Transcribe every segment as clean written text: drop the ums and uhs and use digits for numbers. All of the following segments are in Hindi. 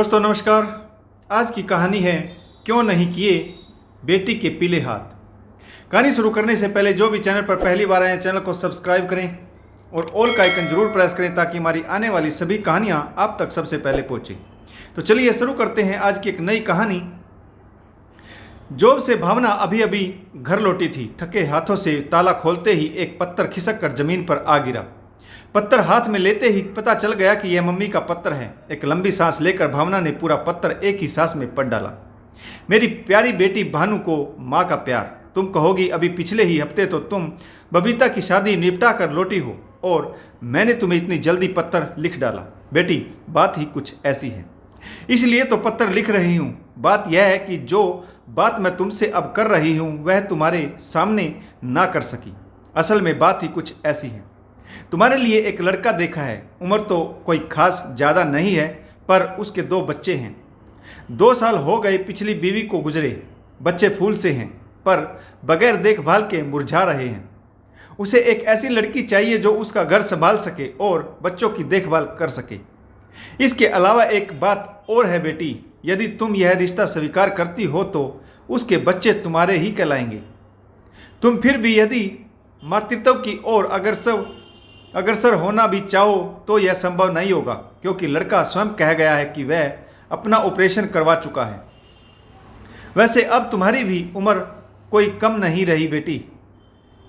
दोस्तों नमस्कार। आज की कहानी है क्यों नहीं किए बेटी के पीले हाथ। कहानी शुरू करने से पहले जो भी चैनल पर पहली बार आए हैं चैनल को सब्सक्राइब करें और ऑल का आइकन जरूर प्रेस करें ताकि हमारी आने वाली सभी कहानियां आप तक सबसे पहले पहुंचे। तो चलिए शुरू करते हैं आज की एक नई कहानी। जॉब से भावना अभी अभी घर लौटी थी। थके हाथों से ताला खोलते ही एक पत्थर खिसक कर जमीन पर आ गिरा। पत्थर हाथ में लेते ही पता चल गया कि यह मम्मी का पत्थर है। एक लंबी सांस लेकर भावना ने पूरा पत्थर एक ही सांस में पढ़ डाला। मेरी प्यारी बेटी भानु को माँ का प्यार। तुम कहोगी अभी पिछले ही हफ्ते तो तुम बबीता की शादी निपटा कर लौटी हो और मैंने तुम्हें इतनी जल्दी पत्थर लिख डाला। बेटी बात ही कुछ ऐसी है, इसलिए तो पत्थर लिख रही हूँ। बात यह है कि जो बात मैं तुमसे अब कर रही हूँ वह तुम्हारे सामने ना कर सकी। असल में बात ही कुछ ऐसी है। तुम्हारे लिए एक लड़का देखा है। उम्र तो कोई खास ज़्यादा नहीं है पर उसके 2 बच्चे हैं। 2 साल हो गए पिछली बीवी को गुजरे। बच्चे फूल से हैं पर बगैर देखभाल के मुरझा रहे हैं। उसे एक ऐसी लड़की चाहिए जो उसका घर संभाल सके और बच्चों की देखभाल कर सके। इसके अलावा एक बात और है बेटी, यदि तुम यह रिश्ता स्वीकार करती हो तो उसके बच्चे तुम्हारे ही कहलाएंगे। तुम फिर भी यदि मातृत्व की ओर अग्रसर होना भी चाहो तो यह संभव नहीं होगा, क्योंकि लड़का स्वयं कह गया है कि वह अपना ऑपरेशन करवा चुका है। वैसे अब तुम्हारी भी उम्र कोई कम नहीं रही बेटी,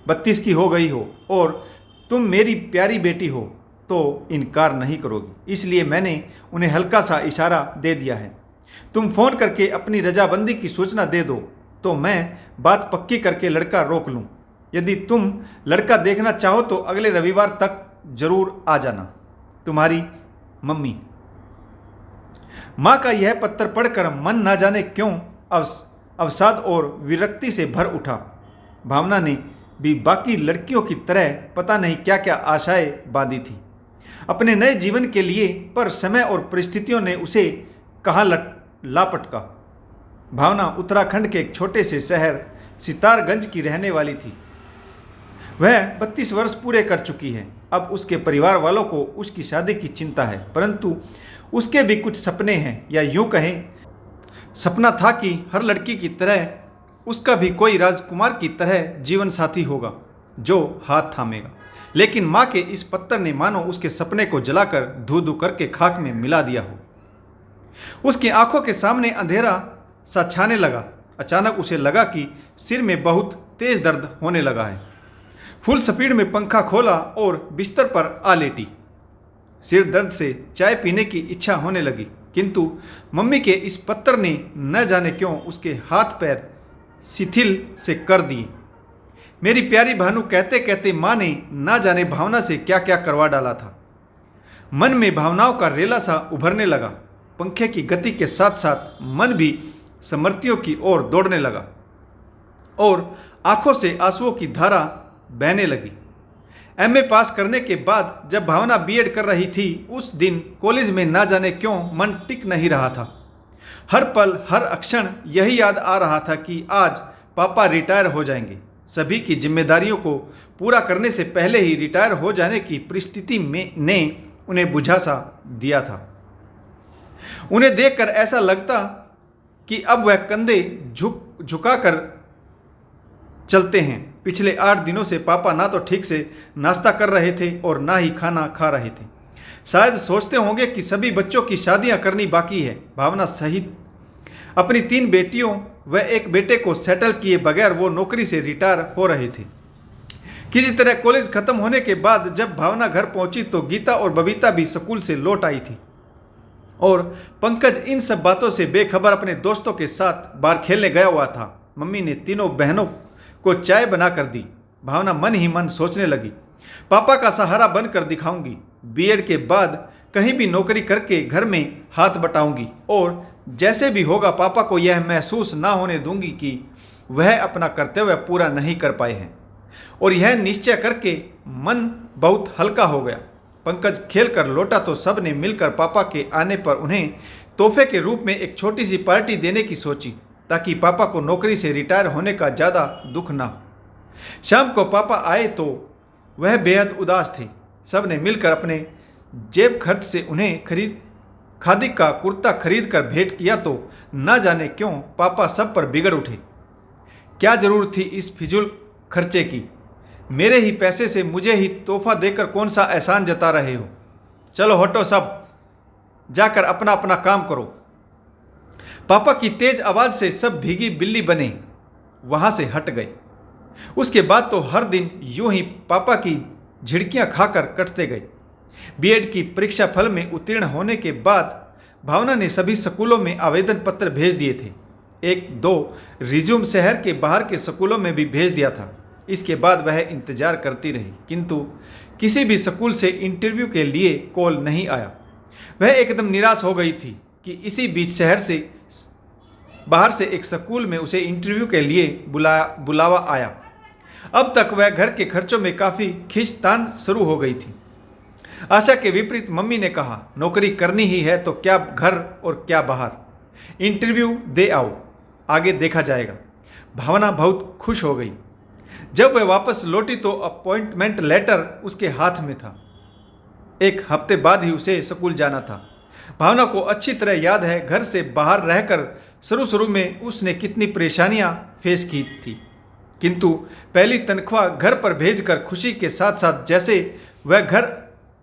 32 की हो गई हो और तुम मेरी प्यारी बेटी हो तो इनकार नहीं करोगी। इसलिए मैंने उन्हें हल्का सा इशारा दे दिया है। तुम फ़ोन करके अपनी रजाबंदी की सूचना दे दो तो मैं बात पक्की करके लड़का रोक लूँ। यदि तुम लड़का देखना चाहो तो अगले रविवार तक जरूर आ जाना। तुम्हारी मम्मी। माँ का यह पत्र पढ़कर मन ना जाने क्यों अवसाद और विरक्ति से भर उठा। भावना ने भी बाकी लड़कियों की तरह पता नहीं क्या क्या आशाएं बांधी थी अपने नए जीवन के लिए, पर समय और परिस्थितियों ने उसे कहाँ लापटका। भावना उत्तराखंड के एक छोटे से शहर सितारगंज की रहने वाली थी। वह 32 वर्ष पूरे कर चुकी है। अब उसके परिवार वालों को उसकी शादी की चिंता है, परंतु उसके भी कुछ सपने हैं, या यूं कहें सपना था कि हर लड़की की तरह उसका भी कोई राजकुमार की तरह जीवन साथी होगा जो हाथ थामेगा। लेकिन माँ के इस पत्थर ने मानो उसके सपने को जलाकर धू धू करके खाक में मिला दिया हो। उसकी आंखों के सामने अंधेरा सा छाने लगा। अचानक उसे लगा कि सिर में बहुत तेज दर्द होने लगा है। फुल स्पीड में पंखा खोला और बिस्तर पर आ लेटी। सिर दर्द से चाय पीने की इच्छा होने लगी, किंतु मम्मी के इस पत्थर ने न जाने क्यों उसके हाथ पैर शिथिल से कर दिए। मेरी प्यारी भानु कहते कहते माँ ने ना जाने भावना से क्या क्या करवा डाला था। मन में भावनाओं का रेला सा उभरने लगा। पंखे की गति के साथ साथ मन भी स्मृतियों की ओर दौड़ने लगा और आंखों से आंसुओं की धारा बहने लगी। एमए पास करने के बाद जब भावना बीएड कर रही थी, उस दिन कॉलेज में ना जाने क्यों मन टिक नहीं रहा था। हर पल हर क्षण यही याद आ रहा था कि आज पापा रिटायर हो जाएंगे। सभी की जिम्मेदारियों को पूरा करने से पहले ही रिटायर हो जाने की परिस्थिति ने उन्हें बुझा सा दिया था। उन्हें देखकर ऐसा लगता कि अब वह कंधे झुकाकर चलते हैं। पिछले 8 दिनों से पापा ना तो ठीक से नाश्ता कर रहे थे और ना ही खाना खा रहे थे। शायद सोचते होंगे कि सभी बच्चों की शादियां करनी बाकी है। भावना सहित अपनी 3 बेटियों व एक बेटे को सेटल किए बगैर वो नौकरी से रिटायर हो रहे थे। किसी तरह कॉलेज खत्म होने के बाद जब भावना घर पहुंची तो गीता और बबीता भी स्कूल से लौट आई थी और पंकज इन सब बातों से बेखबर अपने दोस्तों के साथ बाहर खेलने गया हुआ था। मम्मी ने तीनों बहनों को चाय बनाकर दी। भावना मन ही मन सोचने लगी, पापा का सहारा बनकर दिखाऊंगी। बीएड के बाद कहीं भी नौकरी करके घर में हाथ बटाऊंगी और जैसे भी होगा पापा को यह महसूस ना होने दूंगी कि वह अपना कर्तव्य पूरा नहीं कर पाए हैं। और यह निश्चय करके मन बहुत हल्का हो गया। पंकज खेल कर लौटा तो सब ने मिलकर पापा के आने पर उन्हें तोहफे के रूप में एक छोटी सी पार्टी देने की सोची, ताकि पापा को नौकरी से रिटायर होने का ज़्यादा दुख ना हो। शाम को पापा आए तो वह बेहद उदास थे। सब ने मिलकर अपने जेब खर्च से उन्हें खादी का कुर्ता खरीद कर भेंट किया तो ना जाने क्यों पापा सब पर बिगड़ उठे। क्या जरूरत थी इस फिजूल खर्चे की? मेरे ही पैसे से मुझे ही तोहफा देकर कौन सा एहसान जता रहे हो? चलो हटो सब, जाकर अपना अपना काम करो। पापा की तेज आवाज से सब भीगी बिल्ली बने वहां से हट गए। उसके बाद तो हर दिन यूं ही पापा की झिड़कियां खाकर कटते गए। बीएड की परीक्षा फल में उत्तीर्ण होने के बाद भावना ने सभी स्कूलों में आवेदन पत्र भेज दिए थे। एक दो रिज्यूम शहर के बाहर के स्कूलों में भी भेज दिया था। इसके बाद वह इंतजार करती रही, किंतु किसी भी स्कूल से इंटरव्यू के लिए कॉल नहीं आया। वह एकदम निराश हो गई थी कि इसी बीच शहर से बाहर से एक स्कूल में उसे इंटरव्यू के लिए बुलावा आया। अब तक वह घर के खर्चों में काफ़ी खींचतान शुरू हो गई थी। आशा के विपरीत मम्मी ने कहा, नौकरी करनी ही है तो क्या घर और क्या बाहर, इंटरव्यू दे आओ, आगे देखा जाएगा। भावना बहुत खुश हो गई। जब वह वापस लौटी तो अपॉइंटमेंट लेटर उसके हाथ में था। एक हफ्ते बाद ही उसे स्कूल जाना था। भावना को अच्छी तरह याद है घर से बाहर रहकर शुरू में उसने कितनी परेशानियां फेस की थी, किंतु पहली तनख्वाह घर पर भेजकर खुशी के साथ साथ जैसे वह घर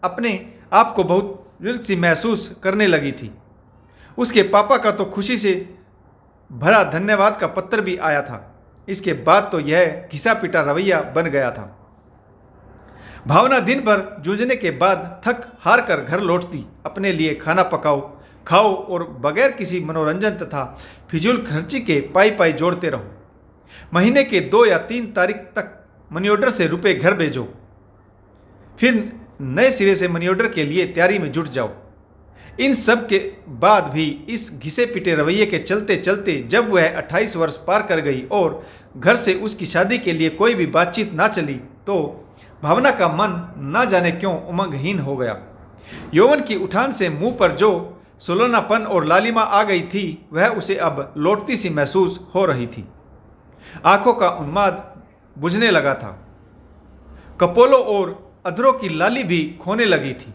अपने आप को बहुत विरक्त सी महसूस करने लगी थी। उसके पापा का तो खुशी से भरा धन्यवाद का पत्र भी आया था। इसके बाद तो यह घिसा पिटा रवैया बन गया था। भावना दिन भर जूझने के बाद थक हार कर घर लौटती, अपने लिए खाना पकाओ, खाओ और बगैर किसी मनोरंजन तथा फिजूल खर्ची के पाई जोड़ते रहो। महीने के 2 या 3 तारीख तक मनी ऑर्डर से रुपए घर भेजो, फिर नए सिरे से मनी ऑर्डर के लिए तैयारी में जुट जाओ। इन सब के बाद भी इस घिसे पिटे रवैये के चलते चलते जब वह 28 वर्ष पार कर गई और घर से उसकी शादी के लिए कोई भी बातचीत ना चली तो भावना का मन ना जाने क्यों उमंगहीन हो गया। यौवन की उठान से मुंह पर जो सुलनापन और लालिमा आ गई थी वह उसे अब लौटती सी महसूस हो रही थी। आंखों का उन्माद बुझने लगा था। कपोलों और अधरों की लाली भी खोने लगी थी।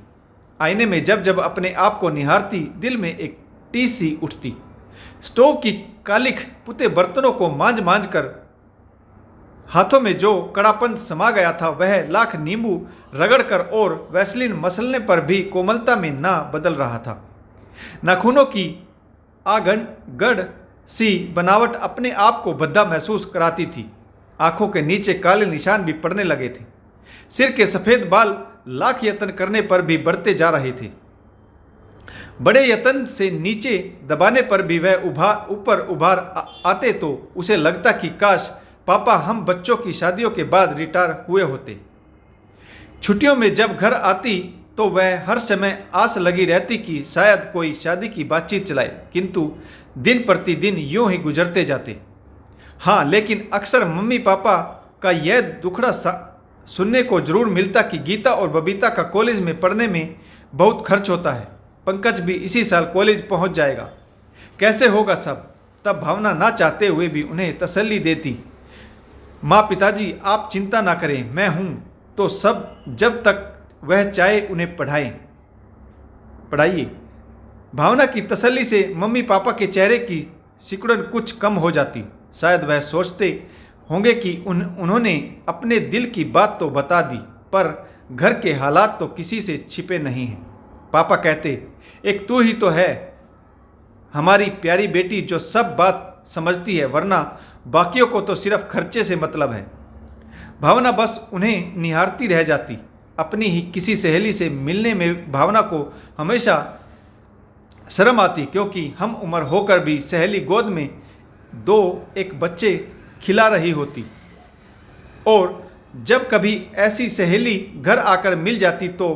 आईने में जब जब अपने आप को निहारती दिल में एक टीस सी उठती। स्टोव की कालिख पुते बर्तनों को मांझ कर हाथों में जो कड़ापन समा गया था वह लाख नींबू रगड़कर और वैसलीन मसलने पर भी कोमलता में ना बदल रहा था। नाखूनों की आगन सी बनावट अपने आप को भद्दा महसूस कराती थी। आंखों के नीचे काले निशान भी पड़ने लगे थे। सिर के सफ़ेद बाल लाख यत्न करने पर भी बढ़ते जा रहे थे। बड़े यत्न से नीचे दबाने पर भी वह ऊपर उभार आते तो उसे लगता कि काश पापा हम बच्चों की शादियों के बाद रिटायर हुए होते। छुट्टियों में जब घर आती तो वह हर समय आस लगी रहती कि शायद कोई शादी की बातचीत चलाए, किंतु दिन प्रतिदिन यूं ही गुजरते जाते। हाँ, लेकिन अक्सर मम्मी पापा का यह दुखड़ा सुनने को जरूर मिलता कि गीता और बबीता का कॉलेज में पढ़ने में बहुत खर्च होता है। पंकज भी इसी साल कॉलेज पहुंच जाएगा, कैसे होगा सब। तब भावना ना चाहते हुए भी उन्हें तसल्ली देती, माँ पिताजी आप चिंता ना करें, मैं हूँ तो सब, जब तक वह चाहे उन्हें पढ़ाइए। भावना की तसल्ली से मम्मी पापा के चेहरे की सिकुड़न कुछ कम हो जाती। शायद वह सोचते होंगे कि उन्होंने अपने दिल की बात तो बता दी, पर घर के हालात तो किसी से छिपे नहीं हैं। पापा कहते, एक तू ही तो है हमारी प्यारी बेटी जो सब बात समझती है, वरना बाकियों को तो सिर्फ खर्चे से मतलब है। भावना बस उन्हें निहारती रह जाती। अपनी ही किसी सहेली से मिलने में भावना को हमेशा शर्म आती, क्योंकि हम उम्र होकर भी सहेली गोद में 2-1 बच्चे खिला रही होती, और जब कभी ऐसी सहेली घर आकर मिल जाती तो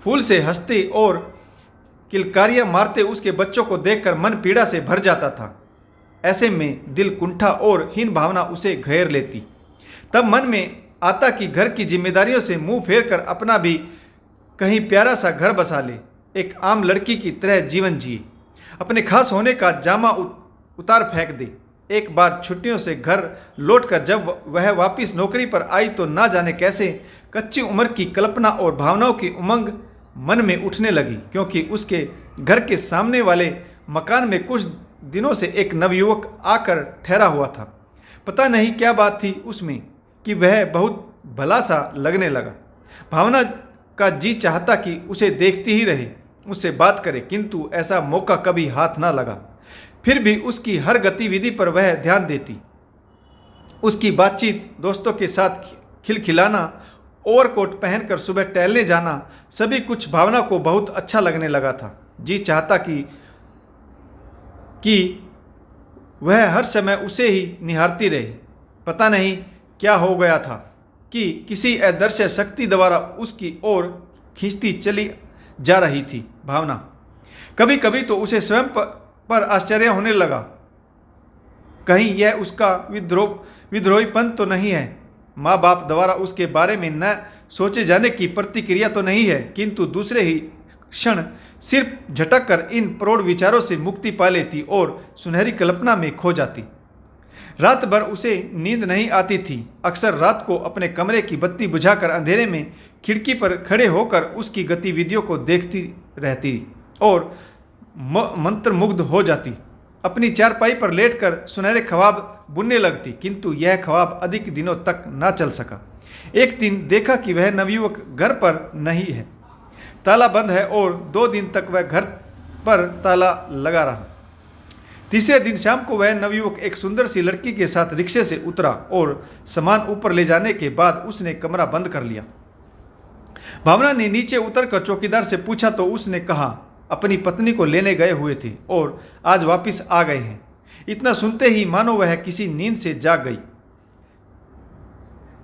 फूल से हंसते और किलकारियां मारते उसके बच्चों को देखकर मन पीड़ा से भर जाता था। ऐसे में दिल कुंठा और हीन भावना उसे घेर लेती। तब मन में आता कि घर की जिम्मेदारियों से मुंह फेर कर अपना भी कहीं प्यारा सा घर बसा ले, एक आम लड़की की तरह जीवन जिए, अपने खास होने का जामा उतार फेंक दे। एक बार छुट्टियों से घर लौटकर जब वह वापस नौकरी पर आई तो ना जाने कैसे कच्ची उम्र की कल्पना और भावनाओं की उमंग मन में उठने लगी, क्योंकि उसके घर के सामने वाले मकान में कुछ दिनों से एक नवयुवक आकर ठहरा हुआ था। पता नहीं क्या बात थी उसमें कि वह बहुत भला सा लगने लगा। भावना का जी चाहता कि उसे देखती ही रहे, उससे बात करे, किंतु ऐसा मौका कभी हाथ ना लगा। फिर भी उसकी हर गतिविधि पर वह ध्यान देती। उसकी बातचीत, दोस्तों के साथ खिलखिलाना, ओवरकोट पहनकर सुबह टहलने जाना, सभी कुछ भावना को बहुत अच्छा लगने लगा था। जी चाहता कि वह हर समय उसे ही निहारती रहे। पता नहीं क्या हो गया था कि किसी अदृश्य शक्ति द्वारा उसकी ओर खींचती चली जा रही थी भावना। कभी कभी तो उसे स्वयं पर आश्चर्य होने लगा, कहीं यह उसका विद्रोहीपन तो नहीं है, माँ बाप द्वारा उसके बारे में न सोचे जाने की प्रतिक्रिया तो नहीं है। किंतु दूसरे ही क्षण सिर्फ झटक कर इन प्रौढ़ विचारों से मुक्ति पा लेती और सुनहरी कल्पना में खो जाती। रात भर उसे नींद नहीं आती थी। अक्सर रात को अपने कमरे की बत्ती बुझाकर अंधेरे में खिड़की पर खड़े होकर उसकी गतिविधियों को देखती रहती और मंत्रमुग्ध हो जाती। अपनी चारपाई पर लेटकर सुनहरे ख्वाब बुनने लगती, किंतु यह ख्वाब अधिक दिनों तक ना चल सका। एक दिन देखा कि वह नवयुवक घर पर नहीं है, ताला बंद है, और 2 दिन तक वह घर पर ताला लगा रहा। तीसरे दिन शाम को वह नवयुवक एक सुंदर सी लड़की के साथ रिक्शे से उतरा और सामान ऊपर ले जाने के बाद उसने कमरा बंद कर लिया। भावना ने नीचे उतरकर चौकीदार से पूछा तो उसने कहा अपनी पत्नी को लेने गए हुए थे और आज वापस आ गए हैं। इतना सुनते ही मानो वह किसी नींद से जाग गई।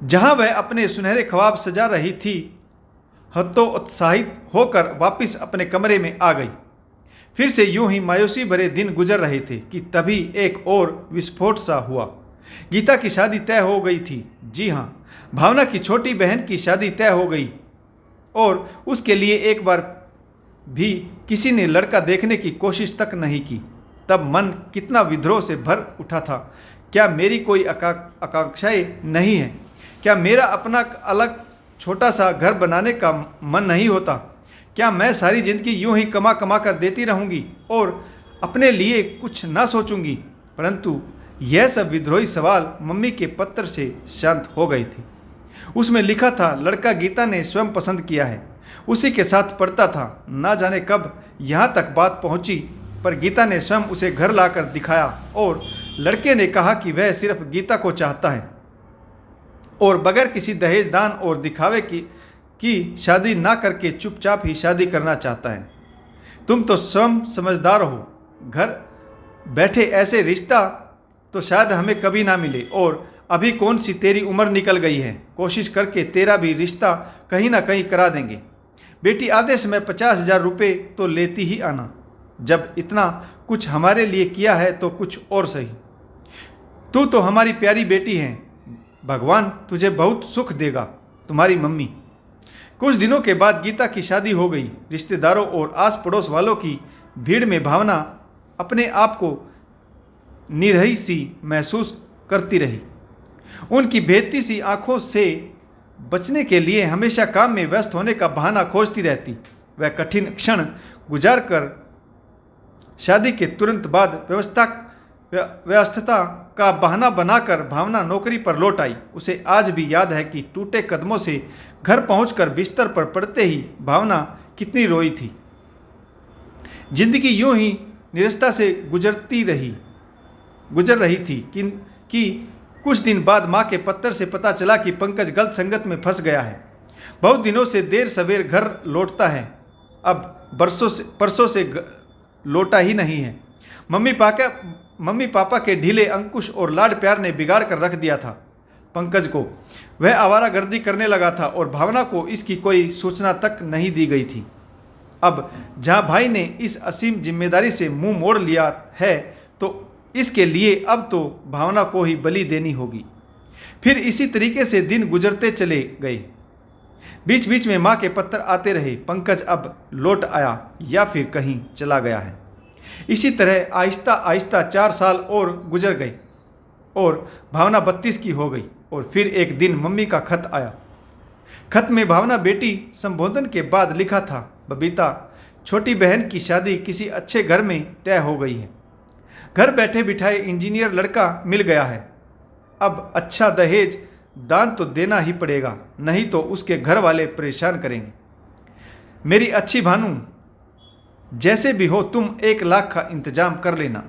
जहां वह अपने सुनहरे ख्वाब सजा रही थी, हतोत्साहित होकर वापस अपने कमरे में आ गई। फिर से यूं ही मायूसी भरे दिन गुजर रहे थे कि तभी एक और विस्फोट सा हुआ। गीता की शादी तय हो गई थी। जी हाँ, भावना की छोटी बहन की शादी तय हो गई और उसके लिए एक बार भी किसी ने लड़का देखने की कोशिश तक नहीं की। तब मन कितना विद्रोह से भर उठा था। क्या मेरी कोई आकांक्षाएं नहीं है? क्या मेरा अपना अलग छोटा सा घर बनाने का मन नहीं होता? क्या मैं सारी जिंदगी यूं ही कमा कमा कर देती रहूंगी और अपने लिए कुछ ना सोचूंगी? परंतु यह सब विद्रोही सवाल मम्मी के पत्र से शांत हो गए थे। उसमें लिखा था, लड़का गीता ने स्वयं पसंद किया है, उसी के साथ पढ़ता था। ना जाने कब यहाँ तक बात पहुँची, पर गीता ने स्वयं उसे घर लाकर दिखाया और लड़के ने कहा कि वह सिर्फ गीता को चाहता है और बगैर किसी दहेज दान और दिखावे की शादी ना करके चुपचाप ही शादी करना चाहता है। तुम तो स्वयं समझदार हो, घर बैठे ऐसे रिश्ता तो शायद हमें कभी ना मिले, और अभी कौन सी तेरी उम्र निकल गई है, कोशिश करके तेरा भी रिश्ता कहीं ना कहीं करा देंगे। बेटी आदेश में 50,000 रुपये तो लेती ही आना। जब इतना कुछ हमारे लिए किया है तो कुछ और सही। तू तो हमारी प्यारी बेटी है, भगवान तुझे बहुत सुख देगा। तुम्हारी मम्मी। कुछ दिनों के बाद गीता की शादी हो गई। रिश्तेदारों और आस पड़ोस वालों की भीड़ में भावना अपने आप को निरही सी महसूस करती रही। उनकी भेदती सी आंखों से बचने के लिए हमेशा काम में व्यस्त होने का बहाना खोजती रहती। वह कठिन क्षण गुजार कर शादी के तुरंत बाद व्यस्तता का बहाना बनाकर भावना नौकरी पर लौट आई। उसे आज भी याद है कि टूटे कदमों से घर पहुंचकर बिस्तर पर पड़ते ही भावना कितनी रोई थी। जिंदगी यूं ही निरस्ता से गुजर रही थी कि कुछ दिन बाद माँ के पत्र से पता चला कि पंकज गलत संगत में फंस गया है। बहुत दिनों से देर सवेर घर लौटता है, अब परसों से लौटा ही नहीं है। मम्मी पापा के ढीले अंकुश और लाड प्यार ने बिगाड़ कर रख दिया था पंकज को। वह आवारागर्दी करने लगा था और भावना को इसकी कोई सूचना तक नहीं दी गई थी। अब जहां भाई ने इस असीम जिम्मेदारी से मुंह मोड़ लिया है तो इसके लिए अब तो भावना को ही बलि देनी होगी। फिर इसी तरीके से दिन गुजरते चले गए। बीच बीच में माँ के पत्र आते रहे, पंकज अब लौट आया या फिर कहीं चला गया है। इसी तरह आहिस्ता आहिस्ता 4 साल और गुजर गए और भावना 32 की हो गई। और फिर एक दिन मम्मी का खत आया। खत में भावना बेटी संबोधन के बाद लिखा था, बबीता छोटी बहन की शादी किसी अच्छे घर में तय हो गई है। घर बैठे बिठाए इंजीनियर लड़का मिल गया है। अब अच्छा दहेज दान तो देना ही पड़ेगा, नहीं तो उसके घर वाले परेशान करेंगे। मेरी अच्छी भानु, जैसे भी हो तुम 1 लाख का इंतजाम कर लेना।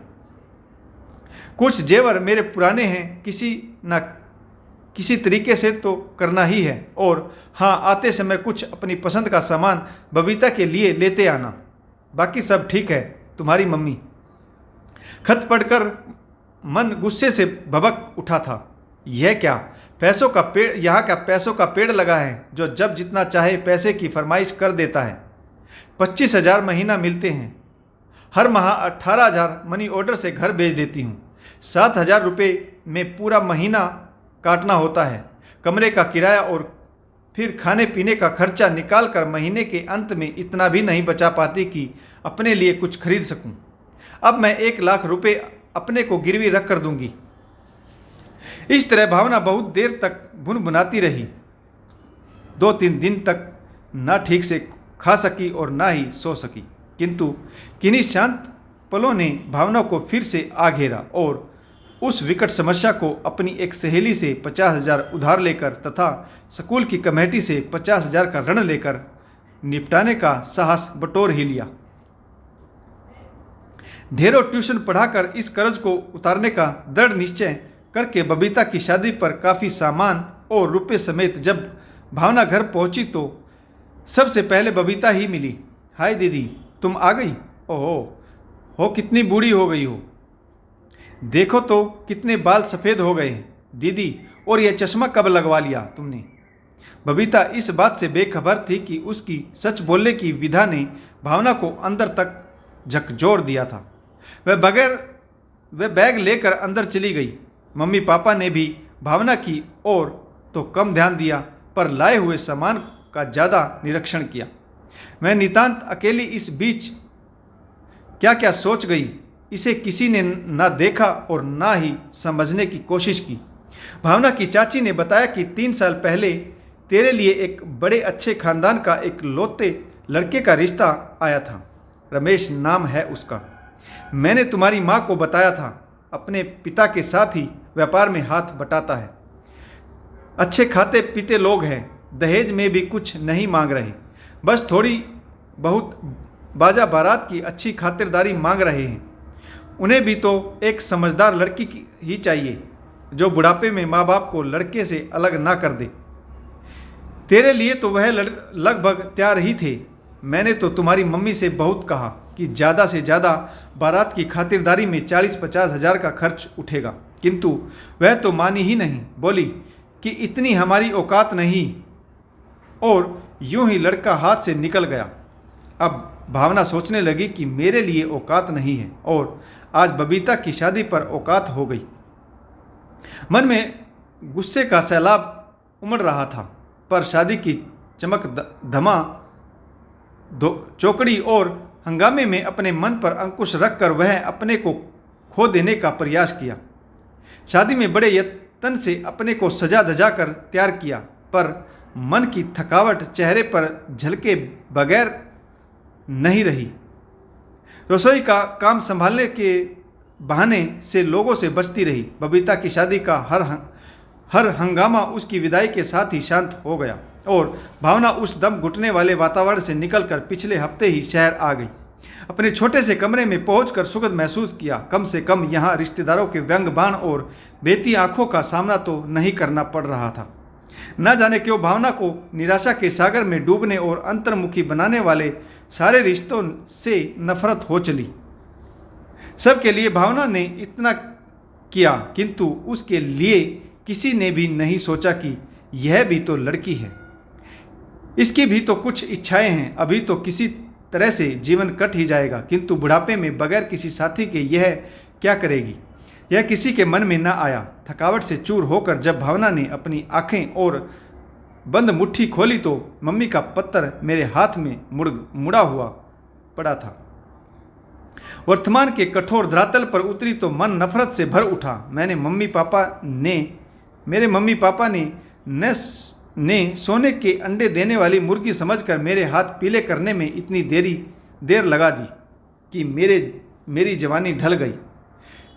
कुछ जेवर मेरे पुराने हैं, किसी तरीके से तो करना ही है। और हाँ, आते समय कुछ अपनी पसंद का सामान बबीता के लिए लेते आना। बाकी सब ठीक है। तुम्हारी मम्मी। खत पढ़कर मन गुस्से से भभक उठा था। यह क्या पैसों का पेड़, यहाँ क्या पैसों का पेड़ लगा है जो जब जितना चाहे पैसे की फरमाइश कर देता है। 25,000 महीना मिलते हैं। हर माह 18,000 मनी ऑर्डर से घर भेज देती हूँ। 7,000 रुपये में पूरा महीना काटना होता है। कमरे का किराया और फिर खाने पीने का खर्चा निकाल कर महीने के अंत में इतना भी नहीं बचा पाती कि अपने लिए कुछ खरीद सकूं। अब मैं 1 लाख रुपए अपने को गिरवी रख कर दूंगी। इस तरह भावना बहुत देर तक भुनभुनाती रही। 2-3 दिन तक ना ठीक से खा सकी और ना ही सो सकी। किंतु किन्हीं शांत पलों ने भावना को फिर से आ घेरा और उस विकट समस्या को अपनी एक सहेली से 50,000 उधार लेकर तथा स्कूल की कमेटी से 50,000 का ऋण लेकर निपटाने का साहस बटोर ही लिया। ढेरों ट्यूशन पढ़ाकर इस कर्ज को उतारने का दृढ़ निश्चय करके बबीता की शादी पर काफ़ी सामान और रुपए समेत जब भावना घर पहुंची तो सबसे पहले बबीता ही मिली। हाय दीदी, तुम आ गई? ओहो हो, कितनी बूढ़ी हो गई हो। देखो तो कितने बाल सफ़ेद हो गए हैं दीदी, और यह चश्मा कब लगवा लिया तुमने? बबीता इस बात से बेखबर थी कि उसकी सच बोलने की विधा ने भावना को अंदर तक झकझोर दिया था। वह बैग लेकर अंदर चली गई। मम्मी पापा ने भी भावना की ओर तो कम ध्यान दिया, पर लाए हुए सामान का ज़्यादा निरीक्षण किया। मैं नितांत अकेली इस बीच क्या क्या सोच गई, इसे किसी ने ना देखा और ना ही समझने की कोशिश की। भावना की चाची ने बताया कि 3 साल पहले तेरे लिए एक बड़े अच्छे खानदान का एक लौते लड़के का रिश्ता आया था। रमेश नाम है उसका। मैंने तुम्हारी माँ को बताया था। अपने पिता के साथ ही व्यापार में हाथ बटाता है। अच्छे खाते पीते लोग हैं। दहेज में भी कुछ नहीं मांग रहे, बस थोड़ी बहुत बाजा बारात की अच्छी खातिरदारी मांग रहे हैं। उन्हें भी तो एक समझदार लड़की ही चाहिए जो बुढ़ापे में माँ बाप को लड़के से अलग ना कर दे। तेरे लिए तो वह लगभग तैयार ही थे। मैंने तो तुम्हारी मम्मी से बहुत कहा कि ज़्यादा से ज़्यादा बारात की खातिरदारी में 40-50 हज़ार का खर्च उठेगा, किंतु वह तो मानी ही नहीं। बोली कि इतनी हमारी औकात नहीं, और यूं ही लड़का हाथ से निकल गया। अब भावना सोचने लगी कि मेरे लिए औकात नहीं है और आज बबीता की शादी पर औकात हो गई। मन में गुस्से का सैलाब उमड़ रहा था, पर शादी की चमक धमा चौकड़ी और हंगामे में अपने मन पर अंकुश रखकर वह अपने को खो देने का प्रयास किया। शादी में बड़े यत्न से अपने को सजा धजा कर तैयार किया, पर मन की थकावट चेहरे पर झलके बगैर नहीं रही। रसोई का काम संभालने के बहाने से लोगों से बचती रही। बबीता की शादी का हर हंगामा उसकी विदाई के साथ ही शांत हो गया और भावना उस दम घुटने वाले वातावरण से निकलकर पिछले हफ्ते ही शहर आ गई। अपने छोटे से कमरे में पहुंचकर सुखद महसूस किया। कम से कम यहाँ रिश्तेदारों के व्यंग बाण और बेती आंखों का सामना तो नहीं करना पड़ रहा था। न जाने क्यों भावना को निराशा के सागर में डूबने और अंतर्मुखी बनाने वाले सारे रिश्तों से नफरत हो चली। सबके लिए भावना ने इतना किया, किंतु उसके लिए किसी ने भी नहीं सोचा कि यह भी तो लड़की है, इसकी भी तो कुछ इच्छाएं हैं। अभी तो किसी तरह से जीवन कट ही जाएगा, किंतु बुढ़ापे में बगैर किसी साथी के यह क्या करेगी, यह किसी के मन में न आया। थकावट से चूर होकर जब भावना ने अपनी आंखें और बंद मुट्ठी खोली तो मम्मी का पत्र मेरे हाथ में मुड़ा हुआ पड़ा था। वर्तमान के कठोर धरातल पर उतरी तो मन नफरत से भर उठा। मेरे मम्मी पापा ने सोने के अंडे देने वाली मुर्गी समझकर मेरे हाथ पीले करने में इतनी देरी देर लगा दी कि मेरी जवानी ढल गई।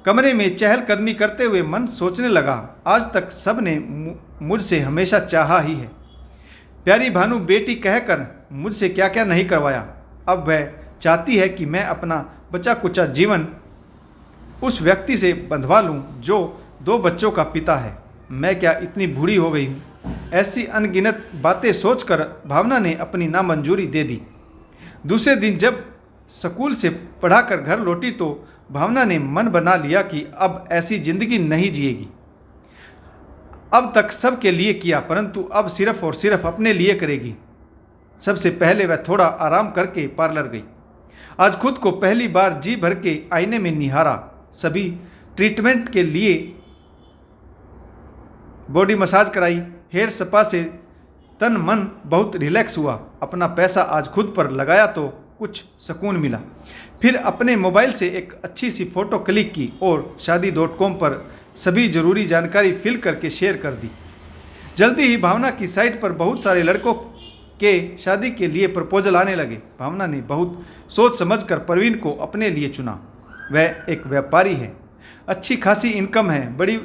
कमरे में चहलकदमी करते हुए मन सोचने लगा, आज तक सब ने मुझसे हमेशा चाहा ही है। प्यारी भानु बेटी कहकर मुझसे क्या क्या नहीं करवाया। अब वह चाहती है कि मैं अपना बचा कुचा जीवन उस व्यक्ति से बंधवा लूं जो 2 बच्चों का पिता है। मैं क्या इतनी बूढ़ी हो गई हूँ? ऐसी अनगिनत बातें सोचकर भावना ने अपनी नामंजूरी दे दी। दूसरे दिन जब स्कूल से पढ़ाकर घर लौटी तो भावना ने मन बना लिया कि अब ऐसी जिंदगी नहीं जिएगी। अब तक सबके लिए किया, परंतु अब सिर्फ और सिर्फ अपने लिए करेगी। सबसे पहले वह थोड़ा आराम करके पार्लर गई। आज खुद को पहली बार जी भर के आईने में निहारा। सभी ट्रीटमेंट के लिए बॉडी मसाज कराई, हेयर स्पा से तन मन बहुत रिलैक्स हुआ। अपना पैसा आज खुद पर लगाया तो कुछ सुकून मिला। फिर अपने मोबाइल से एक अच्छी सी फ़ोटो क्लिक की और शादी.com पर सभी ज़रूरी जानकारी फिल करके शेयर कर दी। जल्दी ही भावना की साइट पर बहुत सारे लड़कों के शादी के लिए प्रपोजल आने लगे। भावना ने बहुत सोच समझकर परवीन को अपने लिए चुना। वह एक व्यापारी है, अच्छी खासी इनकम है, बड़ी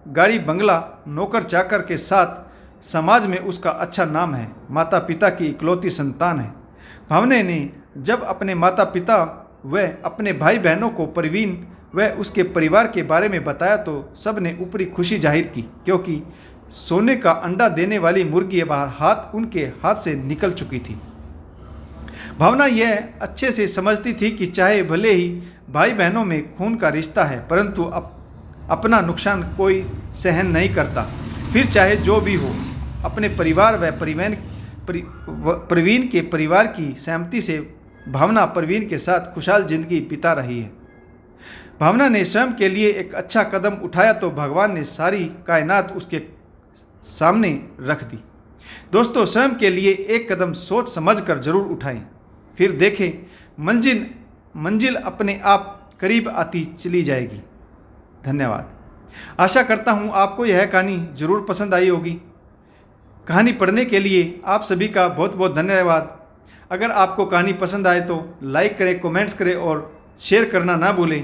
गाड़ी बंगला, नौकर चाकर के साथ समाज में उसका अच्छा नाम है। माता पिता की इकलौती संतान है। भावना ने जब अपने माता पिता व अपने भाई बहनों को परवीन व उसके परिवार के बारे में बताया तो सब ने ऊपरी खुशी जाहिर की, क्योंकि सोने का अंडा देने वाली मुर्गी बाहर उनके हाथ से निकल चुकी थी। भावना यह अच्छे से समझती थी कि चाहे भले ही भाई बहनों में खून का रिश्ता है, परंतु अपना नुकसान कोई सहन नहीं करता। फिर चाहे जो भी हो, अपने परिवार व परवीन के परिवार की सहमति से भावना परवीन के साथ खुशहाल जिंदगी बिता रही है। भावना ने स्वयं के लिए एक अच्छा कदम उठाया तो भगवान ने सारी कायनात उसके सामने रख दी। दोस्तों, स्वयं के लिए एक कदम सोच समझकर जरूर उठाएं, फिर देखें मंजिल अपने आप करीब आती चली जाएगी। धन्यवाद। आशा करता हूँ आपको यह कहानी जरूर पसंद आई होगी। कहानी पढ़ने के लिए आप सभी का बहुत बहुत धन्यवाद। अगर आपको कहानी पसंद आए तो लाइक करें, कमेंट्स करें और शेयर करना ना भूलें।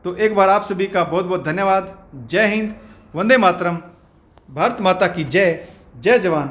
तो एक बार आप सभी का बहुत बहुत धन्यवाद। जय हिंद, वंदे मातरम, भारत माता की जय। जय जवान